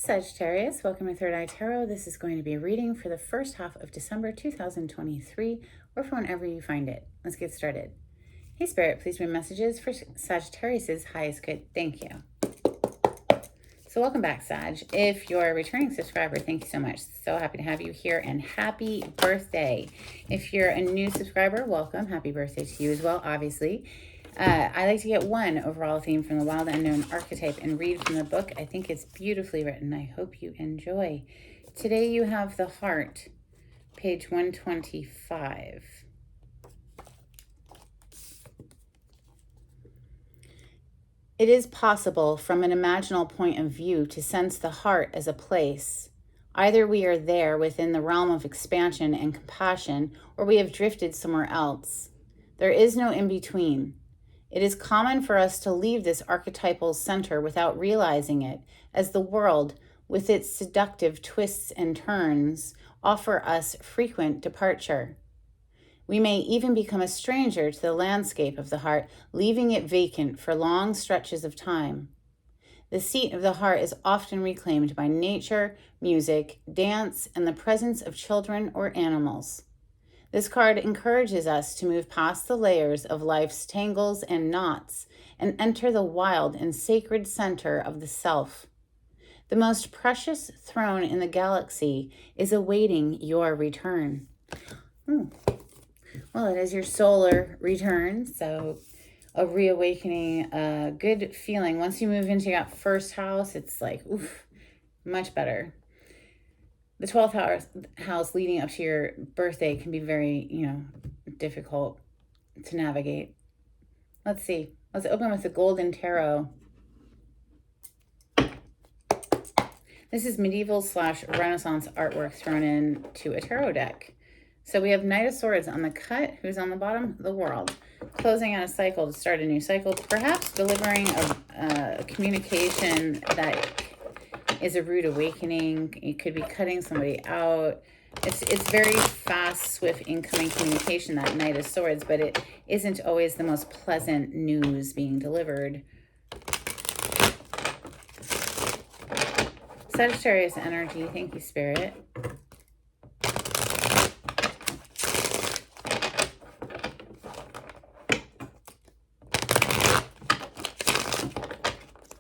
Sagittarius, welcome to Third Eye Tarot. This is going to be a reading for the first half of December 2023, or for whenever you find it. Let's get started. Hey Spirit, please bring messages for Sagittarius's highest good. Thank you. So welcome back, Sag. If you're a returning subscriber, thank you so much. So happy to have you here, and happy birthday. If you're a new subscriber, welcome. Happy birthday to you as well, obviously. I like to get one overall theme from the Wild Unknown archetype and read from the book. I think it's beautifully written. I hope you enjoy. Today you have the Heart, page 125. It is possible from an imaginal point of view to sense the heart as a place. Either we are there within the realm of expansion and compassion, or we have drifted somewhere else. There is no in-between. It is common for us to leave this archetypal center without realizing it, as the world, with its seductive twists and turns, offer us frequent departure. We may even become a stranger to the landscape of the heart, leaving it vacant for long stretches of time. The seat of the heart is often reclaimed by nature, music, dance, and the presence of children or animals. This card encourages us to move past the layers of life's tangles and knots and enter the wild and sacred center of the self. The most precious throne in the galaxy is awaiting your return. Well, it is your solar return, so a reawakening, a good feeling. Once you move into your first house, it's like, oof, much better. The 12th house leading up to your birthday can be very, difficult to navigate. Let's see. Let's open with the Golden Tarot. This is medieval/Renaissance artwork thrown into a tarot deck. So we have Knight of Swords on the cut, who's on the bottom, the World. Closing out a cycle to start a new cycle, perhaps delivering a communication that is a rude awakening. You could be cutting somebody out. It's very fast, swift incoming communication, that Knight of Swords, but it isn't always the most pleasant news being delivered. Sagittarius energy, thank you, Spirit.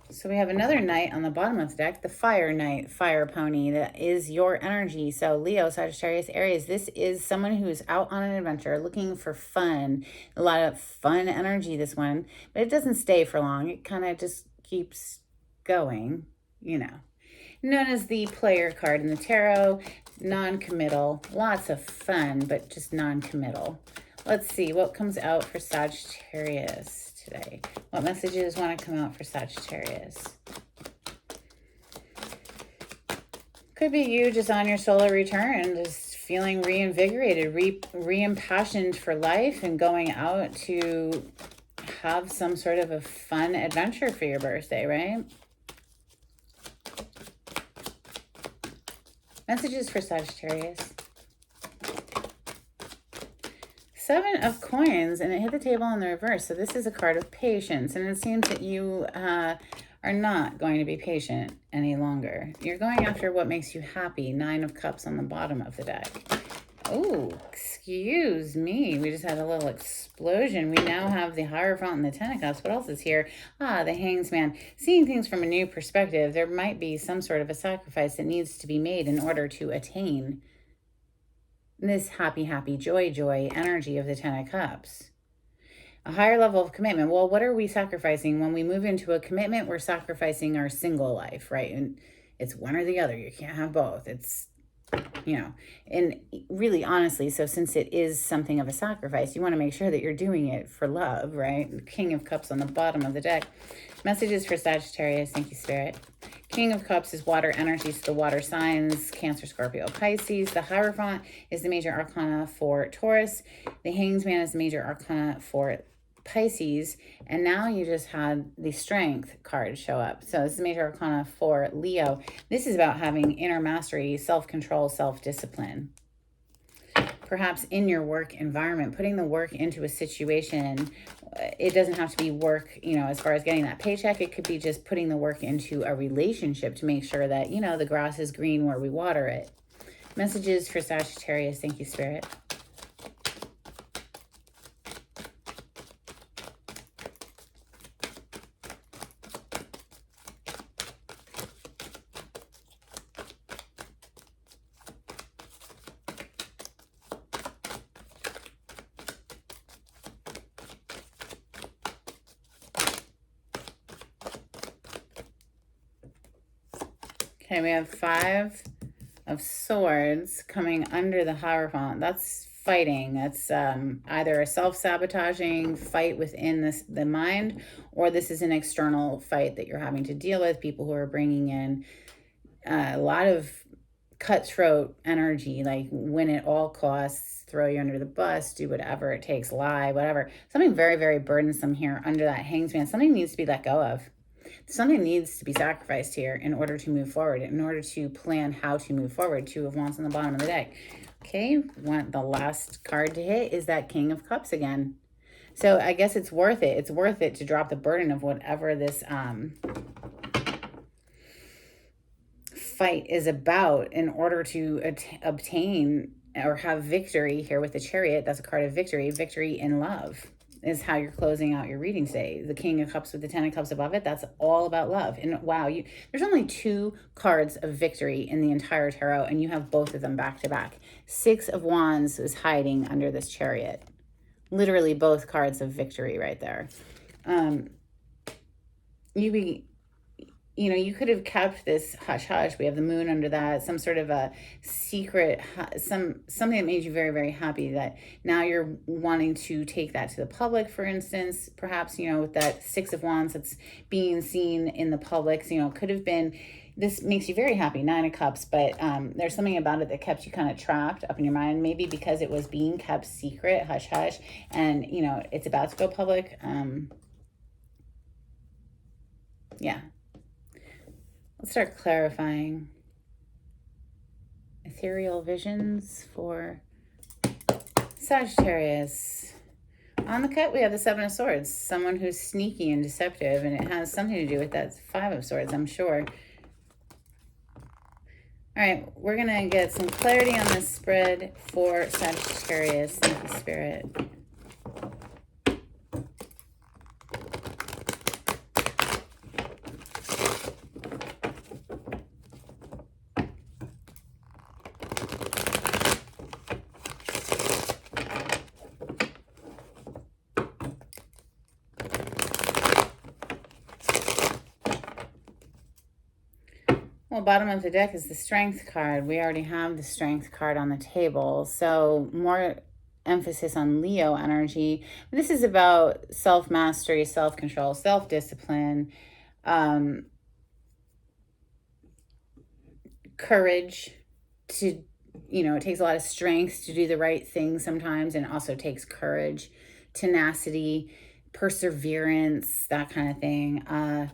So we have another Knight on the bottom of the deck, the Fire Knight, Fire Pony. That is your energy. So Leo, Sagittarius, Aries, this is someone who is out on an adventure, looking for fun. A lot of fun energy, this one. But it doesn't stay for long. It kind of just keeps going, Known as the Player card in the tarot, non-committal. Lots of fun, but just non-committal. Let's see what comes out for Sagittarius today. What messages want to come out for Sagittarius? Could be you just on your solar return, just feeling reinvigorated, re-impassioned for life, and going out to have some sort of a fun adventure for your birthday, right? Messages for Sagittarius. 7 of Coins, and it hit the table in the reverse. So this is a card of patience, and it seems that you are not going to be patient any longer. You're going after what makes you happy. 9 of Cups on the bottom of the deck. Oh, excuse me. We just had a little explosion. We now have the Hierophant and the 10 of Cups. What else is here? The Hangman. Seeing things from a new perspective. There might be some sort of a sacrifice that needs to be made in order to attain this happy, joy energy of the 10 of Cups. A higher level of commitment. Well, what are we sacrificing? When we move into a commitment, we're sacrificing our single life, right? And it's one or the other. You can't have both. It's, and really honestly, so since it is something of a sacrifice, you want to make sure that you're doing it for love, right? King of Cups on the bottom of the deck. Messages for Sagittarius. Thank you, Spirit. King of Cups is water energy, so the water signs, Cancer, Scorpio, Pisces. The Hierophant is the major arcana for Taurus. The Hangman is the major arcana for Pisces. And now you just had the Strength card show up. So this is major arcana for Leo. This is about having inner mastery, self-control, self-discipline. Perhaps in your work environment, putting the work into a situation it doesn't have to be work, as far as getting that paycheck. It could be just putting the work into a relationship to make sure that, the grass is green where we water it. Messages for Sagittarius. Thank you, Spirit. Okay, we have 5 of Swords coming under the Hierophant. That's fighting. That's either a self-sabotaging fight within the mind, or this is an external fight that you're having to deal with. People who are bringing in a lot of cutthroat energy, like win at all costs, throw you under the bus, do whatever it takes, lie, whatever. Something very, very burdensome here under that Hanged Man. Something needs to be let go of. Something needs to be sacrificed here in order to move forward, in order to plan how to move forward. 2 of Wands on the bottom of the deck. Okay, the last card to hit is that King of Cups again. So I guess it's worth it. It's worth it to drop the burden of whatever this fight is about in order to obtain or have victory here with the Chariot. That's a card of victory. Victory in love is how you're closing out your reading today. The King of Cups with the 10 of Cups above it, that's all about love. And wow, there's only 2 cards of victory in the entire tarot, and you have both of them back to back. 6 of Wands is hiding under this Chariot. Literally both cards of victory right there. You could have kept this hush-hush. We have the Moon under that, some sort of a secret, something that made you very, very happy, that now you're wanting to take that to the public, for instance. Perhaps, with that 6 of Wands that's being seen in the public, could have been, this makes you very happy, 9 of Cups, but there's something about it that kept you kind of trapped up in your mind, maybe because it was being kept secret, hush-hush, and, it's about to go public. Yeah. Let's start clarifying. Ethereal visions for Sagittarius. On the cut, we have the 7 of Swords. Someone who's sneaky and deceptive, and it has something to do with that 5 of Swords, I'm sure. All right, we're going to get some clarity on this spread for Sagittarius. Thank you, Spirit. Well, bottom of the deck is the Strength card. We already have the Strength card on the table. So more emphasis on Leo energy. This is about self-mastery, self-control, self-discipline, courage to, it takes a lot of strength to do the right thing sometimes, and also takes courage, tenacity, perseverance, that kind of thing.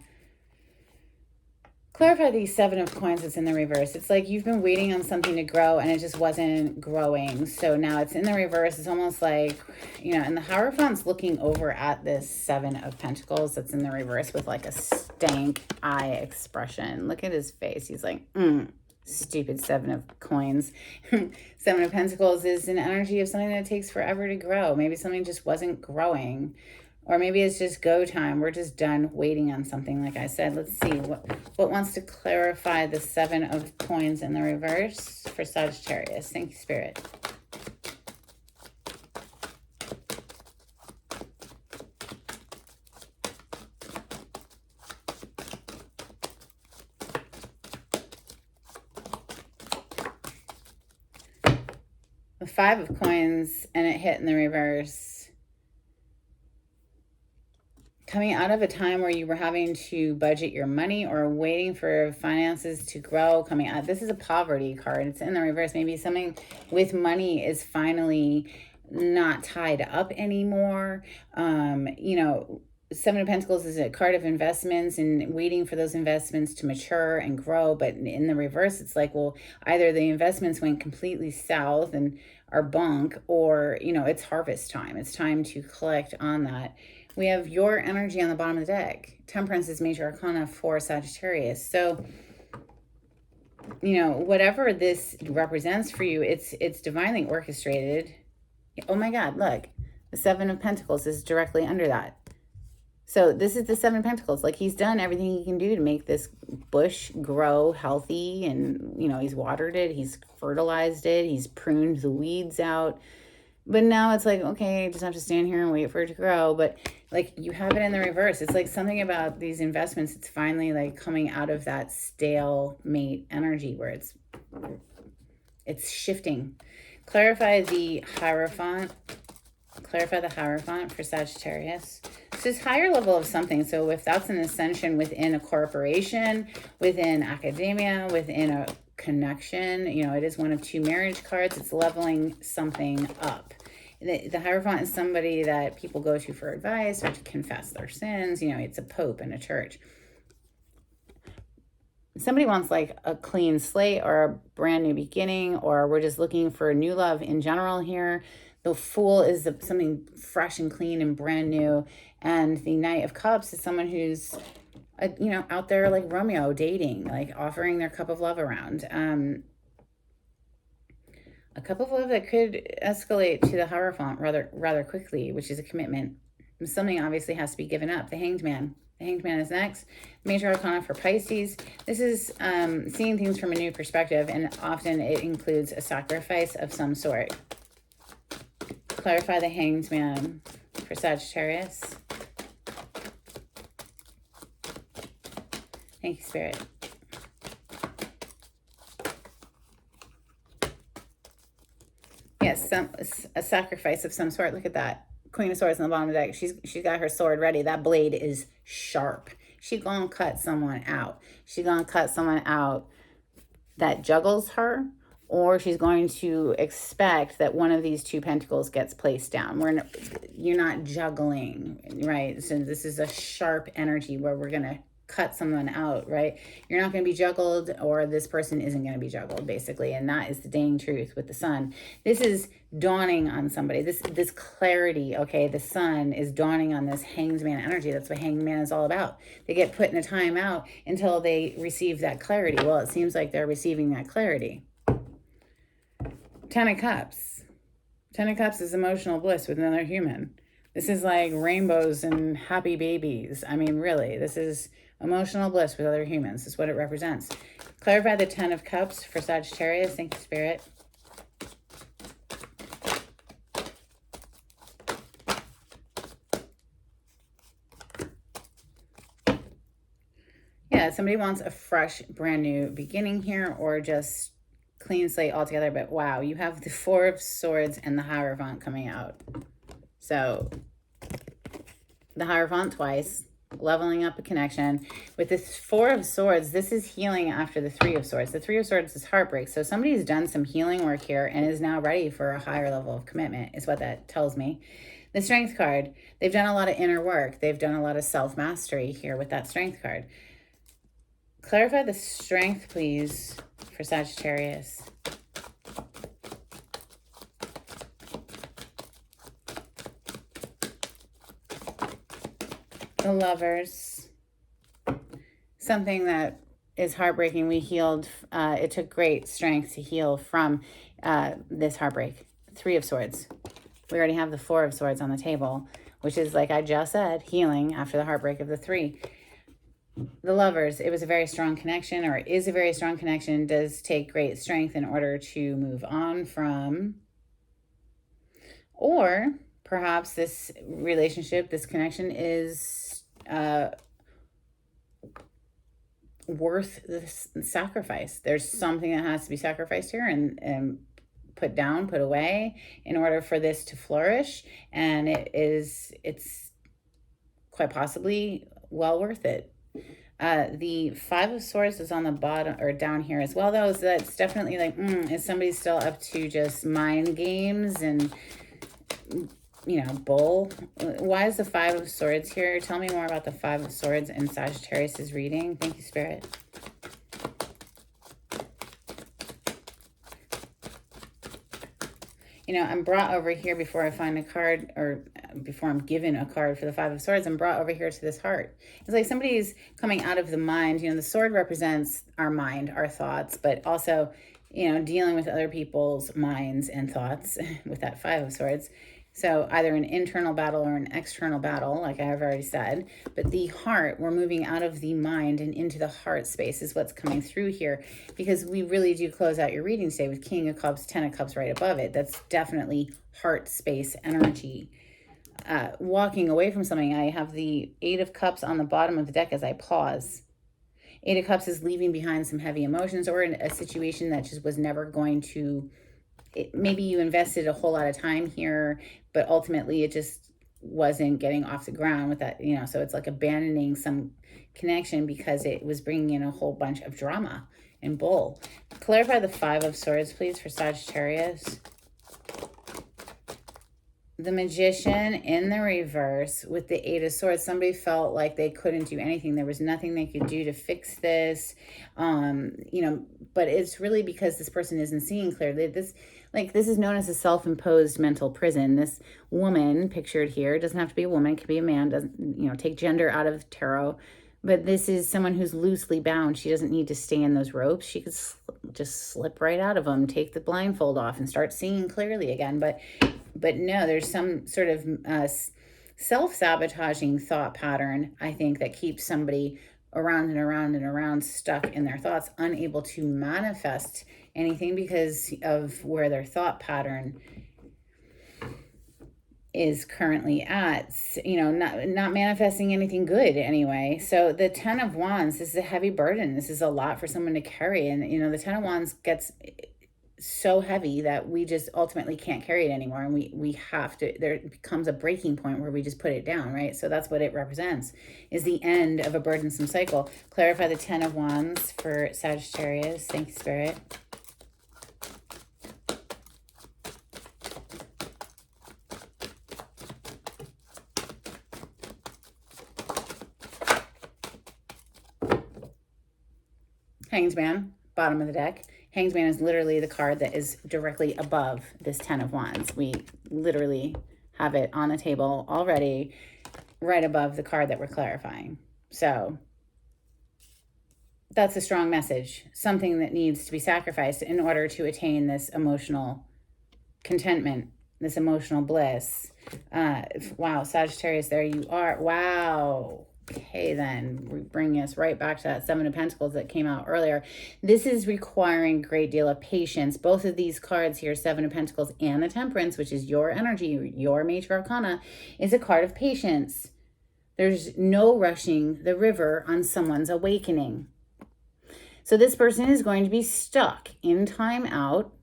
Clarify these 7 of Coins that's in the reverse. It's like you've been waiting on something to grow and it just wasn't growing. So now it's in the reverse. It's almost like, and the Hierophant's looking over at this 7 of Pentacles that's in the reverse with like a stank eye expression. Look at his face. He's like, stupid 7 of Coins. 7 of Pentacles is an energy of something that takes forever to grow. Maybe something just wasn't growing. Or maybe it's just go time. We're just done waiting on something, like I said. Let's see. What wants to clarify the 7 of Coins in the reverse for Sagittarius? Thank you, Spirit. The 5 of Coins, and it hit in the reverse. Coming out of a time where you were having to budget your money or waiting for finances to grow, coming out. This is a poverty card. It's in the reverse. Maybe something with money is finally not tied up anymore. 7 of Pentacles is a card of investments and waiting for those investments to mature and grow. But in the reverse, it's like, well, either the investments went completely south and are bunk, or, it's harvest time. It's time to collect on that. We have your energy on the bottom of the deck. Temperance is major arcana for Sagittarius. So, you know, whatever this represents for you, it's divinely orchestrated. Oh my God, look. The Seven of Pentacles is directly under that. So this is the Seven of Pentacles. Like, he's done everything he can do to make this bush grow healthy. And, you know, he's watered it. He's fertilized it. He's pruned the weeds out. But now it's like, okay, I just have to stand here and wait for it to grow. But, like, you have it in the reverse. It's like something about these investments. It's finally, like, coming out of that stalemate energy where it's shifting. Clarify the Hierophant. Clarify the Hierophant for Sagittarius. It's this higher level of something. So if that's an ascension within a corporation, within academia, within a connection, you know, it is one of two marriage cards. It's leveling something up. The Hierophant is somebody that people go to for advice or to confess their sins. You know, it's a pope in a church. Somebody wants like a clean slate or a brand new beginning, or we're just looking for new love in general here. The Fool is something fresh and clean and brand new. And the Knight of Cups is someone who's, you know, out there like Romeo, dating, like offering their cup of love around. A cup of love that could escalate to the Hierophant rather quickly, which is a commitment. Something obviously has to be given up. The Hanged Man. The Hanged Man is next. Major Arcana for Pisces. This is seeing things from a new perspective, and often it includes a sacrifice of some sort. Clarify the Hanged Man for Sagittarius. Thank you, Spirit. Yes, a sacrifice of some sort. Look at that. Queen of Swords on the bottom of the deck. She's got her sword ready. That blade is sharp. She's gonna cut someone out. She's gonna cut someone out that juggles her, or she's going to expect that one of these two pentacles gets placed down. You're not juggling, right? So this is a sharp energy where we're gonna cut someone out, right? You're not going to be juggled, or this person isn't going to be juggled, basically. And that is the dang truth with the sun. This is dawning on somebody. This clarity, okay? The sun is dawning on this Hanged Man energy. That's what Hanged Man is all about. They get put in a timeout until they receive that clarity. Well, it seems like they're receiving that clarity. Ten of Cups. Ten of Cups is emotional bliss with another human. This is like rainbows and happy babies. I mean, really, this is emotional bliss with other humans. Is what it represents. Clarify the Ten of Cups for Sagittarius. Thank you, Spirit. Yeah, somebody wants a fresh, brand new beginning here, or just clean slate altogether. But wow, you have the Four of Swords and the Hierophant coming out. So the Hierophant twice, leveling up a connection. With this Four of Swords, this is healing after the Three of Swords. The Three of Swords is heartbreak. So somebody's done some healing work here and is now ready for a higher level of commitment, is what that tells me. The Strength card, they've done a lot of inner work. They've done a lot of self-mastery here with that Strength card. Clarify the Strength, please, for Sagittarius. The Lovers. Something that is heartbreaking. We healed. It took great strength to heal from this heartbreak. Three of Swords. We already have the Four of Swords on the table, which is, like I just said, healing after the heartbreak of the Three. The Lovers, it was a very strong connection, or is a very strong connection. Does take great strength in order to move on from, or perhaps this relationship, this connection is worth the sacrifice. There's something that has to be sacrificed here and put down, put away, in order for this to flourish. And it's quite possibly well worth it. The Five of Swords is on the bottom, or down here as well, though. So that's definitely like, is somebody still up to just mind games and, you know, bull? Why is the Five of Swords here? Tell me more about the Five of Swords in Sagittarius's reading. Thank you, Spirit. You know, I'm brought over here before I find a card, or before I'm given a card for the Five of Swords, I'm brought over here to this heart. It's like somebody's coming out of the mind. You know, the sword represents our mind, our thoughts, but also, you know, dealing with other people's minds and thoughts with that Five of Swords. So either an internal battle or an external battle, like I have already said. But the heart, we're moving out of the mind and into the heart space is what's coming through here, because we really do close out your reading today with King of Cups, Ten of Cups right above it. That's definitely heart space energy. Walking away from something, I have the Eight of Cups on the bottom of the deck as I pause. Eight of Cups is leaving behind some heavy emotions or in a situation that just was never going to, maybe you invested a whole lot of time here, but ultimately it just wasn't getting off the ground with that, you know, so it's like abandoning some connection because it was bringing in a whole bunch of drama and bull. Clarify the Five of Swords, please, for Sagittarius. The Magician in the reverse with the Eight of Swords. Somebody felt like they couldn't do anything. There was nothing they could do to fix this, you know, but it's really because this person isn't seeing clearly. This is known as a self-imposed mental prison. This woman pictured here doesn't have to be a woman. It could be a man. Doesn't, you know, take gender out of tarot. But this is someone who's loosely bound. She doesn't need to stay in those ropes. She could just slip right out of them, take the blindfold off, and start seeing clearly again. But no, there's some sort of self-sabotaging thought pattern, I think, that keeps somebody around and around and around, stuck in their thoughts, unable to manifest anything because of where their thought pattern is currently at, you know, not manifesting anything good anyway. So the Ten of Wands, this is a heavy burden. This is a lot for someone to carry. And, you know, the Ten of Wands gets so heavy that we just ultimately can't carry it anymore. And we have to, there becomes a breaking point where we just put it down, right? So that's what it represents, is the end of a burdensome cycle. Clarify the Ten of Wands for Sagittarius. Thank you, Spirit. Hanged Man, bottom of the deck. Hanged Man is literally the card that is directly above this Ten of Wands. We literally have it on the table already, right above the card that we're clarifying. So that's a strong message, something that needs to be sacrificed in order to attain this emotional contentment, this emotional bliss. Wow, Sagittarius, there you are. Wow. Okay, then we bring us right back to that Seven of Pentacles that came out earlier. This is requiring a great deal of patience. Both of these cards here, Seven of Pentacles and the Temperance, which is your energy, your major arcana, is a card of patience. There's no rushing the river on someone's awakening. So this person is going to be stuck in time out,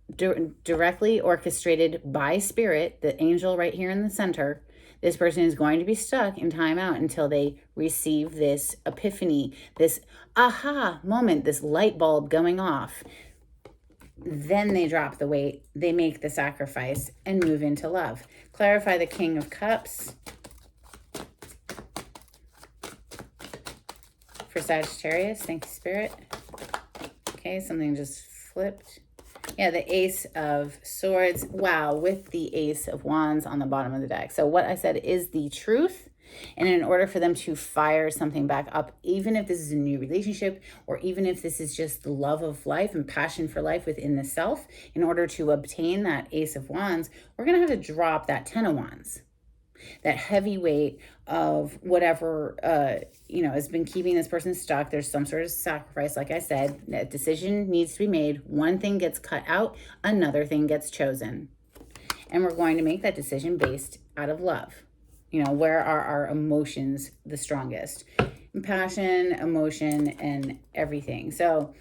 directly orchestrated by Spirit, the angel right here in the center. This person is going to be stuck in time out until they receive this epiphany, this aha moment, this light bulb going off. Then they drop the weight, they make the sacrifice, and move into love. Clarify the King of Cups for Sagittarius. Thank you, Spirit. Okay, something just flipped. Yeah, the Ace of Swords. Wow, with the Ace of Wands on the bottom of the deck. So what I said is the truth. And in order for them to fire something back up, even if this is a new relationship, or even if this is just the love of life and passion for life within the self, in order to obtain that Ace of Wands, we're going to have to drop that Ten of Wands. That heavy weight of whatever, you know, has been keeping this person stuck. There's some sort of sacrifice. Like I said, a decision needs to be made. One thing gets cut out, another thing gets chosen. And we're going to make that decision based out of love. You know, where are our emotions the strongest? Passion, emotion, and everything. So,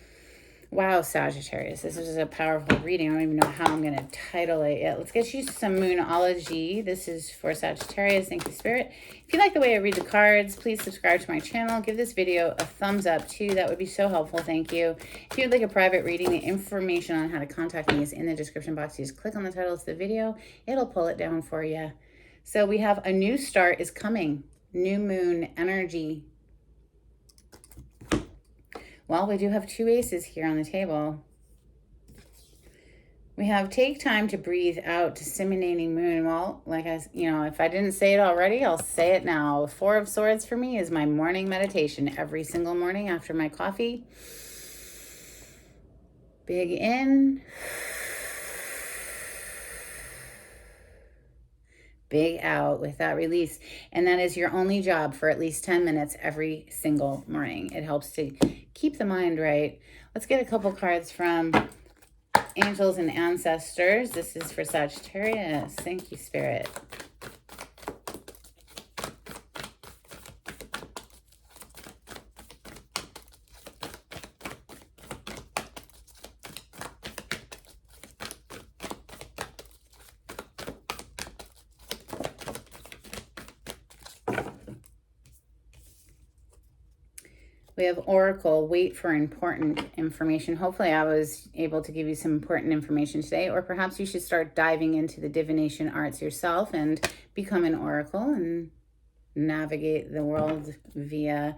wow, Sagittarius, this is a powerful reading. I don't even know how I'm going to title it yet. Let's get you some Moonology. This is for Sagittarius. Thank you, Spirit. If you like the way I read the cards, please subscribe to my channel. Give this video a thumbs up, too. That would be so helpful. Thank you. If you'd like a private reading, the information on how to contact me is in the description box. You just click on the title of the video. It'll pull it down for you. So we have a new start is coming. New moon energy. Well, we do have two aces here on the table. We have take time to breathe out, disseminating moon. Well, like if I didn't say it already, I'll say it now. Four of Swords for me is my morning meditation every single morning after my coffee. Big in. Big out with that release. And that is your only job for at least 10 minutes every single morning. It helps to keep the mind right. Let's get a couple cards from Angels and Ancestors. This is for Sagittarius. Thank you, Spirit. We have Oracle, wait for important information. Hopefully I was able to give you some important information today, or perhaps you should start diving into the divination arts yourself and become an oracle and navigate the world via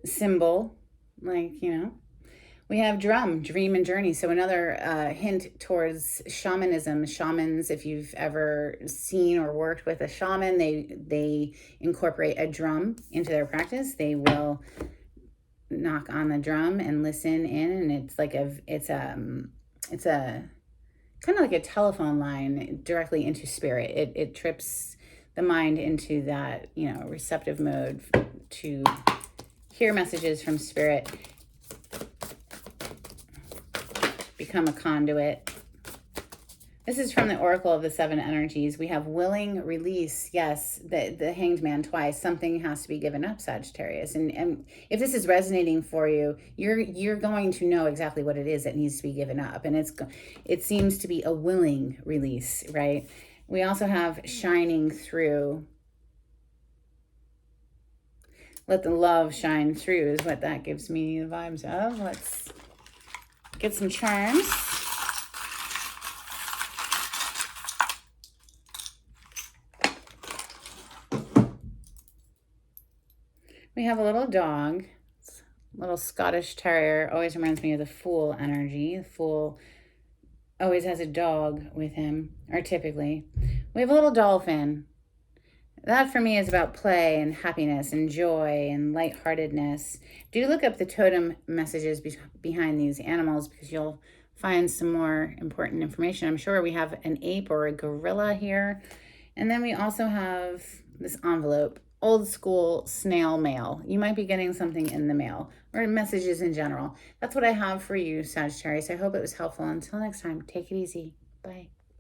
symbol, We have drum, dream, and journey. So another hint towards shamanism. Shamans, if you've ever seen or worked with a shaman, they incorporate a drum into their practice. They will knock on the drum and listen in, and it's a kind of like a telephone line directly into spirit. It trips the mind into that receptive mode to hear messages from spirit, become a conduit. This is from the Oracle of the Seven Energies. We have willing, release. Yes, the Hanged Man twice. Something has to be given up, Sagittarius. And if this is resonating for you, you're going to know exactly what it is that needs to be given up. And it seems to be a willing release, right? We also have shining through. Let the love shine through is what that gives me the vibes of. Let's get some charms. We have a little dog, little Scottish Terrier. Always reminds me of the Fool energy. The Fool always has a dog with him, or typically. We have a little dolphin. That for me is about play and happiness and joy and lightheartedness. Do look up the totem messages behind these animals, because you'll find some more important information. I'm sure we have an ape or a gorilla here. And then we also have this envelope. Old school snail mail. You might be getting something in the mail, or messages in general. That's what I have for you, Sagittarius. I hope it was helpful. Until next time, take it easy. Bye.